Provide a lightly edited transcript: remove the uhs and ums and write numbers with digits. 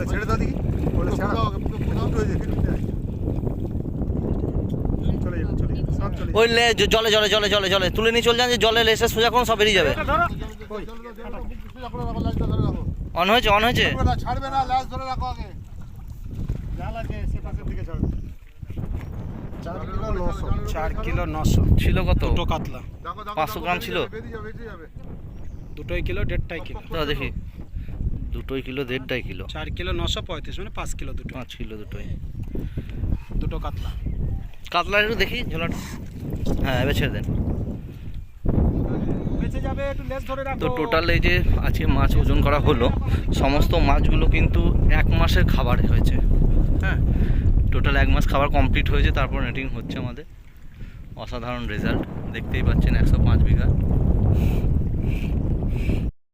ছেড়ে দাও দেখি, ওই জলে জলে জলে জলে জলে তুলে নিয়ে চলে যান, যে জলে লেসে সোজা করুন, সব বেরিয়ে যাবে। অন হয়েছে, অন হয়েছে। ছাড়বে না, লাশ ধরে রাখো আগে। যা লাগে সে পাশের দিকে ছাড়বে। 4 কিলো 900 ছিল কত? দুটো কাতলা 500 গ্রাম ছিল। দুটোই কিলো 1.5 কিলো। তো দেখি, দুটোই কিলো 1.5 কিলো। 4 কিলো 935 মানে 5 কিলো দুটো। ছিল দুটোই। দুটো কাতলা। কাতলার একটু দেখি ঝোলাটা। হ্যাঁ, এবার ছেড়ে দেন। বেঁচে যাবে, একটু লেজ ধরে রাখো। তো টোটাল এই যে আজকে মাছ ওজন করা হলো, সমস্ত মাছগুলো কিন্তু 1 মাসের খাবারে হয়েছে। হ্যাঁ, টোটাল 1 মাস খাবার কমপ্লিট হয়েছে, তারপর নেটিং হচ্ছে আমাদের। অসাধারণ রেজাল্ট দেখতেই পাচ্ছেন, 105 বিঘা।